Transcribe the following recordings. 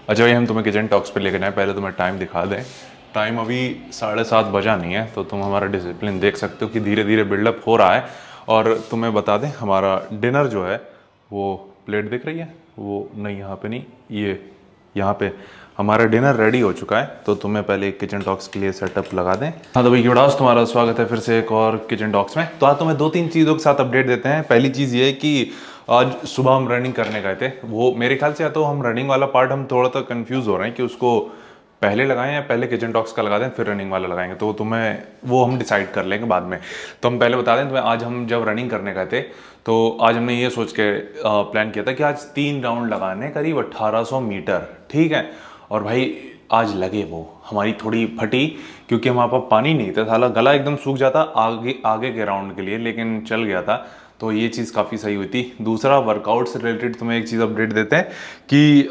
अच्छा भाई, हम तुम्हें किचन टॉक्स पे लेकर आए। पहले तुम्हें टाइम दिखा दें। टाइम अभी 7:30 बजा नहीं है, तो तुम हमारा डिसिप्लिन देख सकते हो कि धीरे धीरे बिल्डअप हो रहा है। और तुम्हें बता दें, हमारा डिनर जो है वो प्लेट दिख रही है, वो नहीं, यहाँ पे नहीं, ये यहाँ पे हमारा डिनर रेडी हो चुका है। तो तुम्हें पहले किचन टॉक्स के लिए सेटअप लगा दें। हाँ तो भाई युवराज, तुम्हारा स्वागत है फिर से एक और किचन टॉक्स में। तो आज तुम्हें 2-3 चीज़ों के साथ अपडेट देते हैं। पहली चीज़ ये है कि आज सुबह हम रनिंग करने गए थे। वो मेरे ख्याल से, या तो हम रनिंग वाला पार्ट हम थोड़ा सा कंफ्यूज हो रहे हैं कि उसको पहले लगाएं या पहले किचन टॉक्स का लगा दें फिर रनिंग वाला लगाएंगे। तो तुम्हें वो हम डिसाइड कर लेंगे बाद में। तो हम पहले बता दें तुम्हें, आज हम जब रनिंग करने गए थे तो आज हमने ये सोच के प्लान किया था कि आज 3 राउंड लगाने, करीब 1800 मीटर, ठीक है। और भाई आज लगे वो, हमारी थोड़ी फटी क्योंकि हमारे पास पानी नहीं था, साला गला एकदम सूख जाता आगे आगे के राउंड के लिए, लेकिन चल गया था। तो ये चीज़ काफ़ी सही हुई थी। दूसरा, वर्कआउट से रिलेटेड तुम्हें एक चीज़ अपडेट देते हैं कि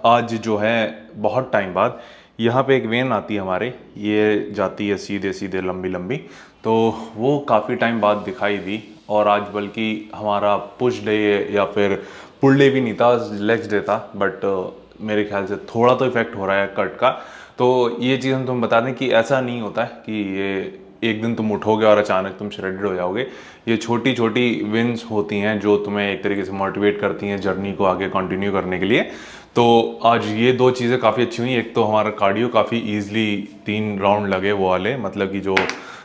आज जो है बहुत टाइम बाद यहाँ पे एक वेन आती है हमारे, ये जाती है सीधे सीधे लंबी लंबी, तो वो काफ़ी टाइम बाद दिखाई दी। और आज बल्कि हमारा पुश डे या फिर पुल डे भी नहीं था, लेग्स डे था, बट मेरे ख्याल से थोड़ा तो इफेक्ट हो रहा है कट का। तो ये चीज़ हम तुम्हें बता दें कि ऐसा नहीं होता है कि ये एक दिन तुम उठोगे और अचानक तुम श्रेडेड हो जाओगे। ये छोटी छोटी विन्स होती हैं जो तुम्हें एक तरीके से मोटिवेट करती हैं जर्नी को आगे कंटिन्यू करने के लिए। तो आज ये 2 चीज़ें काफ़ी अच्छी हुई। एक तो हमारा कार्डियो काफ़ी ईजिली 3 राउंड लगे वो वाले, मतलब कि जो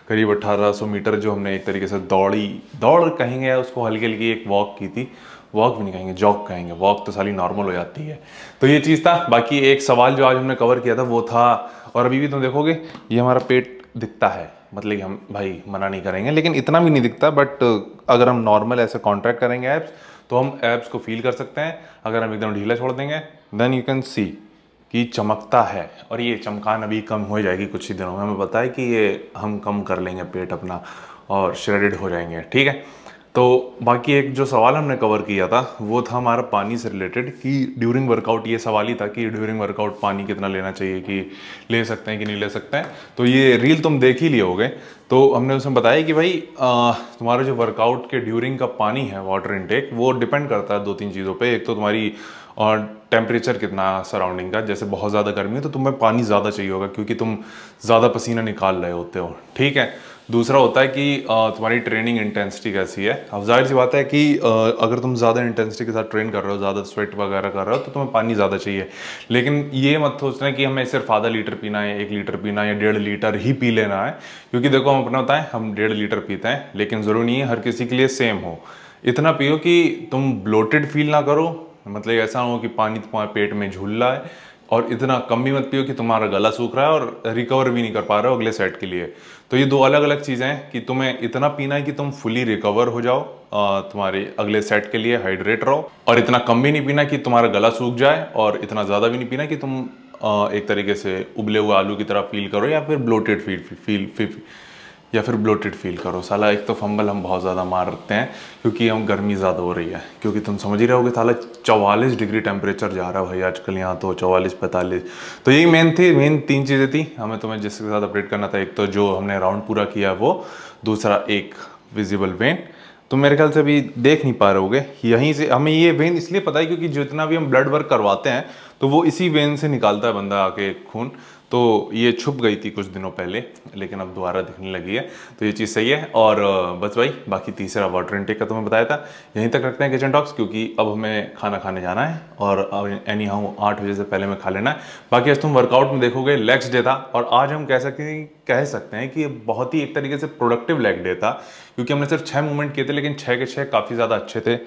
करीब 1800 मीटर जो हमने एक तरीके से दौड़ कहेंगे, उसको हल्की हल्की एक वॉक की थी। वॉक भी नहीं कहेंगे, जॉग कहेंगे, वॉक तो साली नॉर्मल हो जाती है। तो ये चीज़ था। बाकी एक सवाल जो आज हमने कवर किया था वो था, और अभी भी तुम देखोगे ये हमारा पेट दिखता है, मतलब कि हम भाई मना नहीं करेंगे, लेकिन इतना भी नहीं दिखता। बट अगर हम नॉर्मल ऐसे कॉन्ट्रैक्ट करेंगे एब्स, तो हम एब्स को फील कर सकते हैं। अगर हम एकदम ढीला छोड़ देंगे देन यू कैन सी कि चमकता है। और ये चमकान अभी कम हो जाएगी कुछ ही दिनों में। हमें पता है कि ये हम कम कर लेंगे पेट अपना और श्रेडेड हो जाएंगे, ठीक है। तो बाकी एक जो सवाल हमने कवर किया था वो था हमारा पानी से रिलेटेड, कि ड्यूरिंग वर्कआउट, ये सवाल ही था कि ड्यूरिंग वर्कआउट पानी कितना लेना चाहिए, कि ले सकते हैं कि नहीं ले सकते हैं। तो ये रील तुम देख ही लिए होगे। तो हमने उसमें बताया कि भाई तुम्हारा जो वर्कआउट के ड्यूरिंग का पानी है, वाटर इनटेक, वो डिपेंड करता है 2-3 चीज़ों पे। एक तो तुम्हारी और टेम्परेचर कितना सराउंडिंग का, जैसे बहुत ज़्यादा गर्मी है तो तुम्हें पानी ज़्यादा चाहिए होगा क्योंकि तुम ज़्यादा पसीना निकाल रहे होते हो, ठीक है। दूसरा होता है कि तुम्हारी ट्रेनिंग इंटेंसिटी कैसी है। अब जाहिर सी बात है कि अगर तुम ज़्यादा इंटेंसिटी के साथ ट्रेन कर रहे हो, ज़्यादा स्वेट वगैरह कर रहे हो, तो तुम्हें पानी ज़्यादा चाहिए। लेकिन ये मत सोचना कि हमें सिर्फ आधा लीटर पीना है, 1 लीटर पीना है या 1.5 लीटर ही पी लेना है। क्योंकि देखो, हम अपना बताएं, हम 1.5 लीटर पीते हैं, लेकिन ज़रूरी नहीं है हर किसी के लिए सेम हो। इतना पियो कि तुम ब्लोटेड फील ना करो, मतलब ऐसा हो कि पानी तुम्हारे पेट में झूल रहा है, और इतना कम भी मत पियो कि तुम्हारा गला सूख रहा है और रिकवर भी नहीं कर पा रहे हो अगले सेट के लिए। तो ये 2 अलग अलग चीज़ें हैं कि तुम्हें इतना पीना है कि तुम फुली रिकवर हो जाओ, तुम्हारे अगले सेट के लिए हाइड्रेट रहो, और इतना कम भी नहीं पीना कि तुम्हारा गला सूख जाए, और इतना ज़्यादा भी नहीं पीना कि तुम एक तरीके से उबले हुए आलू की तरह फील करो, या फिर ब्लोटेड फील करो। साला एक तो फंबल हम बहुत ज़्यादा मारते हैं क्योंकि हम गर्मी ज़्यादा हो रही है, क्योंकि तुम समझ ही रहे होगे साला 44 डिग्री टेम्परेचर जा रहा है भाई आजकल यहाँ, तो 44-45। तो यही मेन 3 चीज़ें थी हमें तुम्हें जिसके साथ अपडेट करना था। एक तो जो हमने राउंड पूरा किया वो, दूसरा एक विजिबल वेन। तो मेरे ख्याल से अभी देख नहीं पा रहे होगे, यहीं से हमें ये वेन इसलिए पता है क्योंकि जितना भी हम ब्लड वर्क करवाते हैं तो वो इसी वेन से निकालता है बंदा आके खून। तो ये छुप गई थी कुछ दिनों पहले, लेकिन अब दोबारा दिखने लगी है, तो ये चीज़ सही है। और बस भाई, बाकी तीसरा वाटर इनटेक का तुम्हें बताया था। यहीं तक रखते हैं किचन टॉक्स, क्योंकि अब हमें खाना खाने जाना है, और एनी हाउ 8 बजे से पहले में खा लेना है। बाकी आज तुम वर्कआउट में देखोगे लेग्स डे था, और आज हम कह सकते हैं कि ये बहुत ही एक तरीके से प्रोडक्टिव लेग डे था, क्योंकि हमने सिर्फ 6 मूवमेंट किए थे, लेकिन 6 के 6 काफ़ी ज़्यादा अच्छे थे।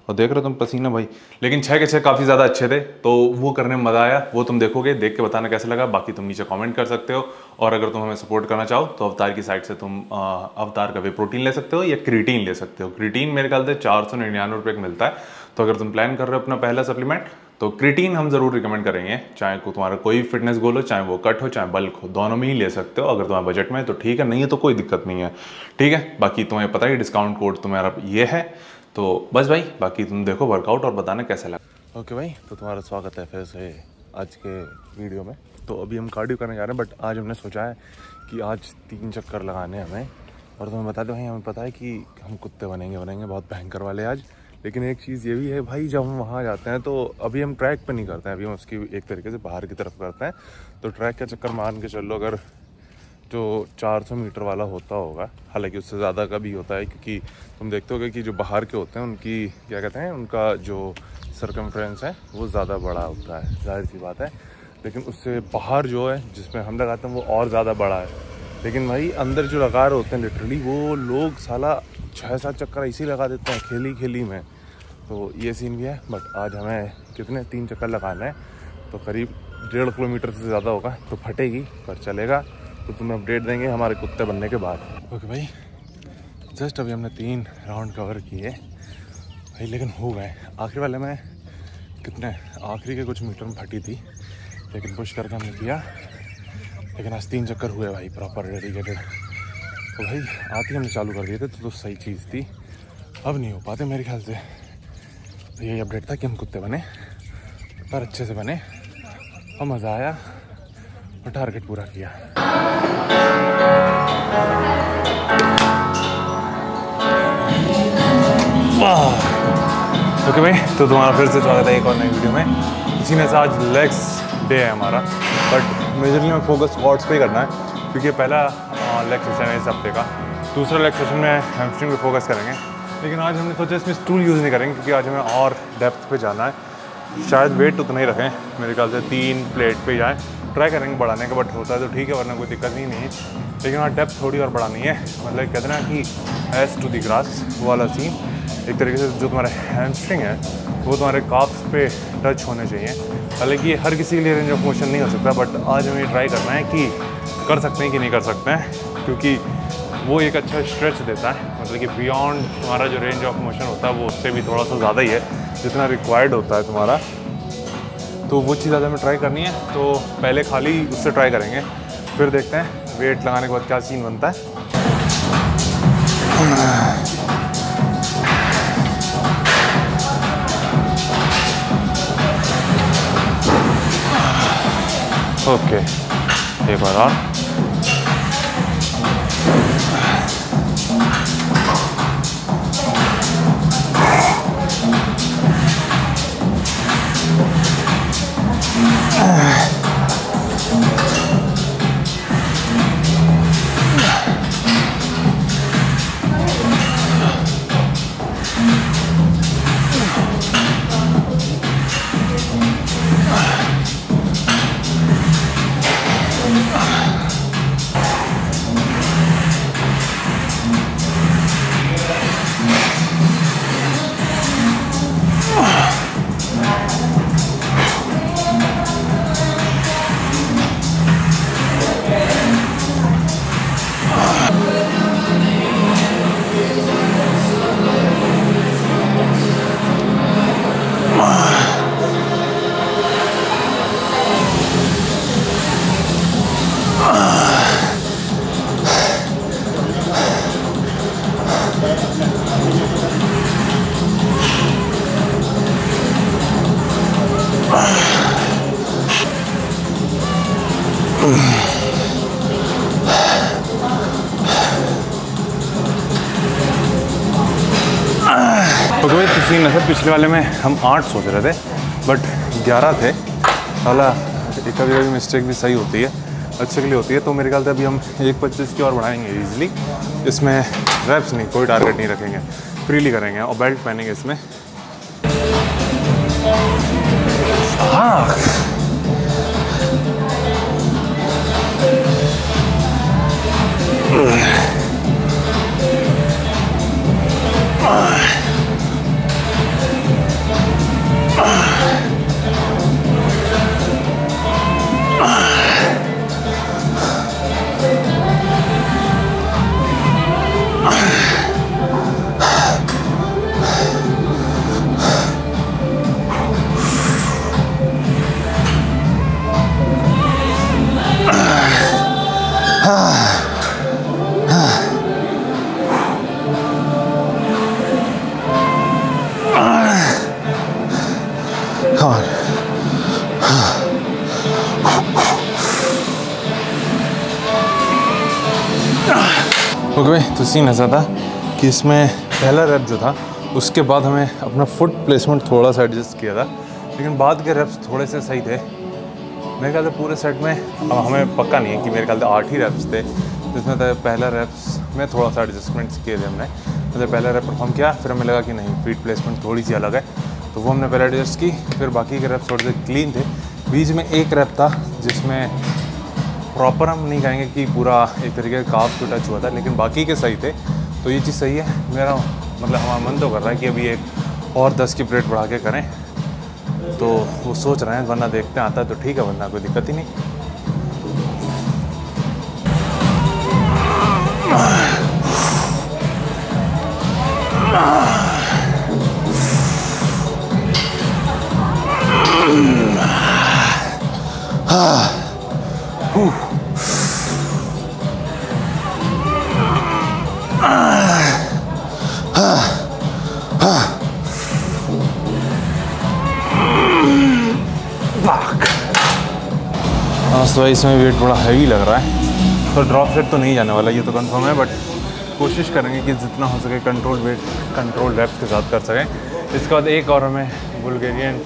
और देख रहे हो तुम पसीना भाई, लेकिन 6 के 6 काफ़ी ज़्यादा अच्छे थे, तो वो करने में मज़ा आया। वो तुम देखोगे, देख के बताना कैसा लगा। बाकी तुम नीचे कमेंट कर सकते हो, और अगर तुम हमें सपोर्ट करना चाहो तो अवतार की साइट से तुम अवतार का वे प्रोटीन ले सकते हो या क्रिएटिन ले सकते हो। क्रिएटिन मेरे ख्याल से 499 रुपये का मिलता है। तो अगर तुम प्लान कर रहे हो अपना पहला सप्लीमेंट, तो क्रिएटिन हम जरूर रिकमेंड करेंगे, चाहे को तुम्हारा कोई फिटनेस गोल हो, चाहे वो कट हो चाहे बल्क हो, दोनों में ही ले सकते हो। अगर तुम्हारे बजट में है तो ठीक है, नहीं है तो कोई दिक्कत नहीं है, ठीक है। बाकी तुम्हें पता है डिस्काउंट कोड तुम्हारा ये है। तो बस भाई, बाकी तुम देखो वर्कआउट और बताना कैसा लगा। ओके भाई, तो तुम्हारा स्वागत है फिर से आज के वीडियो में। तो अभी हम कार्डियो करने जा रहे हैं, बट आज हमने सोचा है कि आज 3 चक्कर लगाने हमें। और तुम्हें बता दो भाई, हमें पता है कि हम कुत्ते बनेंगे बहुत भयंकर वाले आज, लेकिन एक चीज़ ये भी है भाई, जब हम वहाँ जाते हैं तो अभी हम ट्रैक पे नहीं करते हैं, अभी हम उसकी एक तरीके से बाहर की तरफ करते हैं। तो ट्रैक का चक्कर मान के चलो, अगर जो 400 मीटर वाला होता होगा, हालांकि उससे ज़्यादा का भी होता है, क्योंकि तुम देखते होगे कि जो बाहर के होते हैं उनकी क्या कहते हैं, उनका जो सर्कमफ्रेंस है वो ज़्यादा बड़ा होता है, जाहिर सी बात है। लेकिन उससे बाहर जो है जिसमें हम लगाते हैं वो और ज़्यादा बड़ा है। लेकिन भाई अंदर जो लगा रहे होते हैं लिटरली, वो लोग साला 6-7 चक्कर ऐसे ही लगा देते हैं खेली में। तो ये सीन भी है। बट आज हमें कितने 3 चक्कर लगाना है, तो करीब 1.5 किलोमीटर से ज़्यादा होगा, तो फटेगी पर चलेगा। तो तुम्हें अपडेट देंगे हमारे कुत्ते बनने के बाद। ओके भाई, जस्ट अभी हमने 3 राउंड कवर किए भाई, लेकिन हो गए। आखिरी वाले में कितने, आखिरी के कुछ मीटर में फटी थी, लेकिन पुश करके हमने किया। लेकिन आज 3 चक्कर हुए भाई, प्रॉपर डेडिकेटेड। तो भाई आते ही हमने चालू कर दिए थे, तो सही चीज़ थी। अब नहीं हो पाते मेरे ख्याल से। तो यही अपडेट था कि हम कुत्ते बने, पर अच्छे से बने और मज़ा आया और टारगेट पूरा किया। ओके भाई, तो तुम्हारा फिर से स्वागत है एक और नई वीडियो में। इसी में से आज लेग्स डे है हमारा, बट मेजरली में फोकस स्क्वाट्स पे ही करना है, क्योंकि पहला लेग सेशन है इस हफ्ते का। दूसरा लेग सेशन में हैमस्ट्रिंग पे फोकस करेंगे। लेकिन आज हमने सोचा इसमें स्टूल यूज़ नहीं करेंगे, क्योंकि आज हमें और डेप्थ पे जाना है। शायद वेट उतना ही रखें, मेरे ख्याल से 3 प्लेट पे जाएँ। ट्राई करेंगे बढ़ाने का, बट होता है तो ठीक है, वरना कोई दिक्कत ही नहीं है। लेकिन वहाँ डेप्थ थोड़ी और बढ़ानी है, मतलब कहते हैं ना कि एस टू द ग्रास वाला सीन। एक तरीके से जो तुम्हारा हैमस्ट्रिंग है वो तुम्हारे काफ्स पे टच होने चाहिए। हालांकि हर किसी के लिए रेंज ऑफ मोशन नहीं हो सकता, बट आज हमें ट्राई करना है कि कर सकते हैं कि नहीं कर सकते हैं, क्योंकि वो एक अच्छा स्ट्रेच देता है। मतलब कि बियॉन्ड तुम्हारा जो रेंज ऑफ मोशन होता है वो उससे भी थोड़ा सा ज़्यादा ही है जितना रिक्वायर्ड होता है तुम्हारा। तो वो चीज़ आज हमें ट्राई करनी है। तो पहले खाली उससे ट्राई करेंगे, फिर देखते हैं वेट लगाने के बाद क्या सीन बनता है। ओके, एक बार और। तो कोई सीन है सर, पिछले वाले में हम 8 सोच रहे थे बट 11 थे। साला कभी कभी मिस्टेक भी सही होती है, अच्छे के लिए होती है। तो मेरे ख्याल से अभी हम 1.25 की और बढ़ाएंगे ईजिली। इसमें रेप्स नहीं, कोई टारगेट नहीं रखेंगे, फ्रीली करेंगे और बेल्ट पहनेंगे इसमें। हाँ ओके भाई, तो सीन ऐसा था कि इसमें पहला रैप जो था उसके बाद हमें अपना फुट प्लेसमेंट थोड़ा सा एडजस्ट किया था, लेकिन बाद के रेप्स थोड़े से सही थे। मेरे ख्याल से पूरे सेट में, अब हमें पक्का नहीं है कि मेरे ख्याल से 8 ही रेप्स थे, जिसमें पहला रेप्स में थोड़ा सा एडजस्टमेंट्स किए थे हमने। मतलब पहला रेप परफॉर्म किया, फिर हमें लगा कि नहीं फीट प्लेसमेंट थोड़ी सी अलग है, तो वो हमने पहले एडजस्ट की। फिर बाकी के रेप्स थोड़े से क्लीन थे। बीच में एक रेप था जिसमें प्रॉपर हम नहीं कहेंगे कि पूरा एक तरीके का काफ को टच हुआ था, लेकिन बाकी के सही थे। तो ये चीज़ सही है। मेरा मतलब हमारा मन तो कर रहा है कि अभी एक और 10 की प्लेट बढ़ा के करें, तो वो सोच रहे हैं, वरना देखते हैं आता है तो ठीक है, वरना कोई दिक्कत ही नहीं। तो इसमें वेट बड़ा हैवी लग रहा है, तो ड्रॉप सेट तो नहीं जाने वाला, ये तो कंफर्म है। बट कोशिश करेंगे कि जितना हो सके कंट्रोल वेट कंट्रोल रेप्स के साथ कर सकें। इसके बाद एक और हमें बुल्गारियन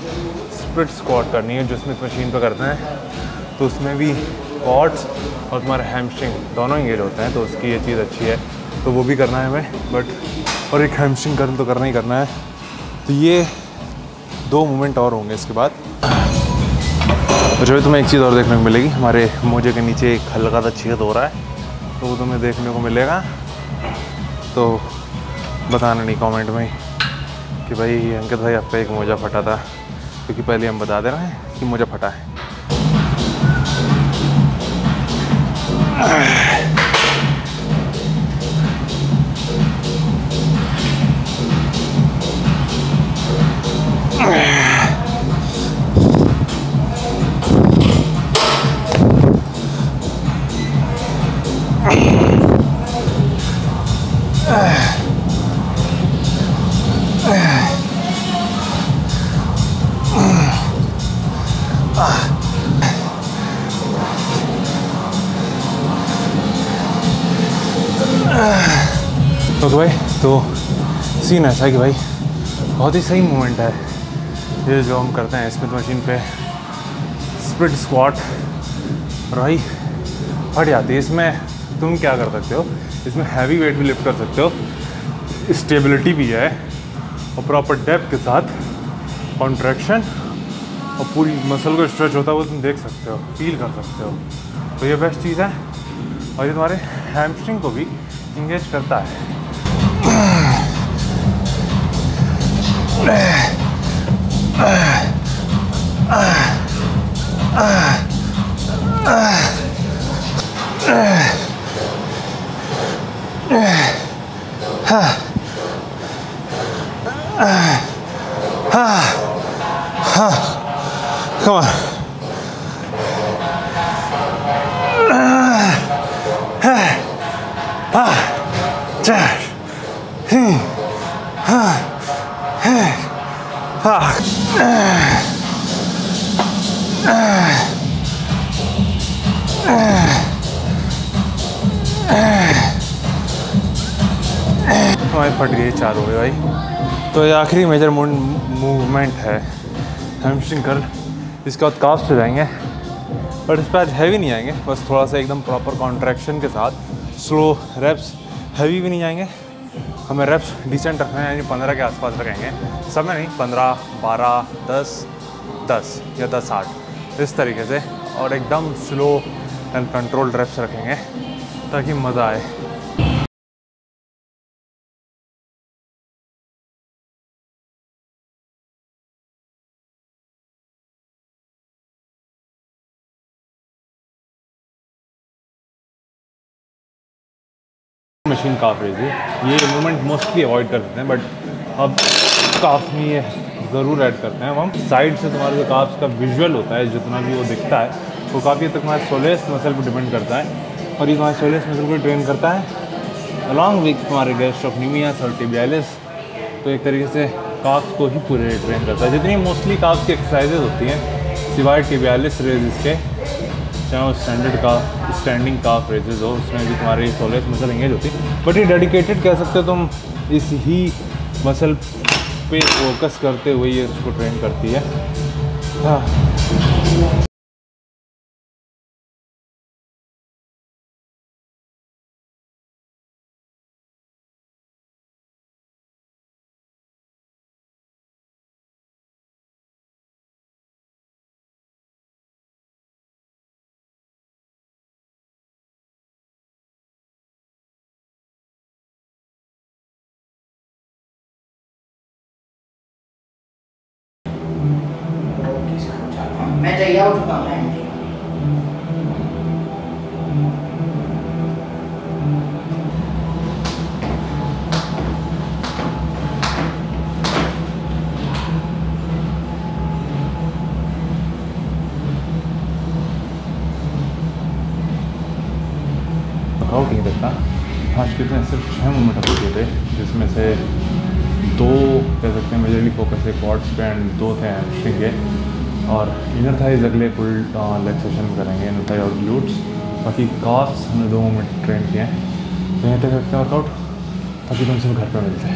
स्प्लिट स्क्वाट करनी है, जो स्मिथ मशीन पर करते हैं। तो उसमें भी क्वाड्स और तुम्हारे हैमस्ट्रिंग दोनों इंगेज होते हैं, तो उसकी ये चीज़ अच्छी है, तो वो भी करना है हमें। बट और एक हैमस्ट्रिंग कर्ल तो करना ही करना है। तो ये 2 मूवमेंट और होंगे इसके बाद। और जो तुम्हें एक चीज़ और देखने को मिलेगी, हमारे मोजे के नीचे एक हल्का सा छेद हो रहा है, तो वो तुम्हें देखने को मिलेगा। तो बताना नहीं कमेंट में कि भाई अंकित भाई आपका एक मोजा फटा था, क्योंकि पहले हम बता दे रहे हैं कि मोजा फटा है। तो भाई तो सीन ऐसा है कि भाई बहुत ही सही मूवमेंट है ये जो हम करते हैं स्मिथ मशीन पे स्प्लिट स्क्वाट। और भाई फट जाती है। इसमें तुम क्या कर सकते हो, इसमें हैवी वेट भी लिफ्ट कर सकते हो, स्टेबिलिटी भी है, और प्रॉपर डेप्थ के साथ कॉन्ट्रैक्शन और पूरी मसल को स्ट्रेच होता है वो तुम देख सकते हो, फील कर सकते हो। तो ये बेस्ट चीज़ है, और ये तुम्हारे हैमस्ट्रिंग को भी इंगेज करता है। Come on. हमारी फट गई, 4 हो गए भाई। तो ये आखिरी मेजर मूवमेंट है हैमस्ट्रिंग कर्ल। इसके बाद काफ्स पे जाएंगे, बट इस पर आज हैवी नहीं आएंगे, बस थोड़ा सा एकदम प्रॉपर कॉन्ट्रैक्शन के साथ स्लो रेप्स। हैवी भी नहीं जाएंगे, हमें रेप्स डिसेंट रखना है, यानी 15 के आसपास रखेंगे। सब में नहीं, 15, 12, 10, 10 या 10, 8 इस तरीके से, और एकदम स्लो एंड कंट्रोल्ड रेप्स रखेंगे ताकि मज़ा आए। मशीन काफ रेज है, ये मूवमेंट मोस्टली अवॉइड कर सकते हैं, बट अब काफ में ये ज़रूर ऐड करते हैं। हम साइड से तुम्हारे जो काफ्स का विजुअल होता है, जितना भी वो दिखता है, वो काफ़ी हद तक तुम्हारे सोलेस मसल पर डिपेंड करता है, और ये तुम्हारे सोलेस मसल को ट्रेन करता है अलॉन्ग विथ तुम्हारे गैस्ट्रोक्नीमियस और टिबियालिस। तो एक तरीके से काफ्स को ही पूरे ट्रेन करता है। जितनी मोस्टली काफ्स की एक्सरसाइजेज होती हैं सिवाय टिबियालिस रेजेस के, चाहे वो स्टैंडिंग काफ रेजेस हो, उसमें भी तुम्हारी सोलेस मसल एंगेज होती है। बट ये डेडिकेटेड कह सकते हो तुम इस ही मसल पे फोकस करते हुए ये उसको ट्रेन करती है। हाँ। मैं चाहिए हो चुका हूँ। वर्कआउट नहीं देखता आज कितने सिर्फ 6 मूवमेंट हो थे, जिसमें से 2 कह सकते हैं मेजरली फोकस है क्वाड्स पे एंड 2 थे हैमस्ट्रिंग के, और इनर थाइज अगले फुल लेग सेशन में करेंगे, इनर थाई और ग्लूट्स। बाकी काफ्स हमने 2 मूवमेंट ट्रेन किए हैं। तो यहीं तक रखते हैं वर्कआउट, बाकी तुमसे घर पे मिलते हैं।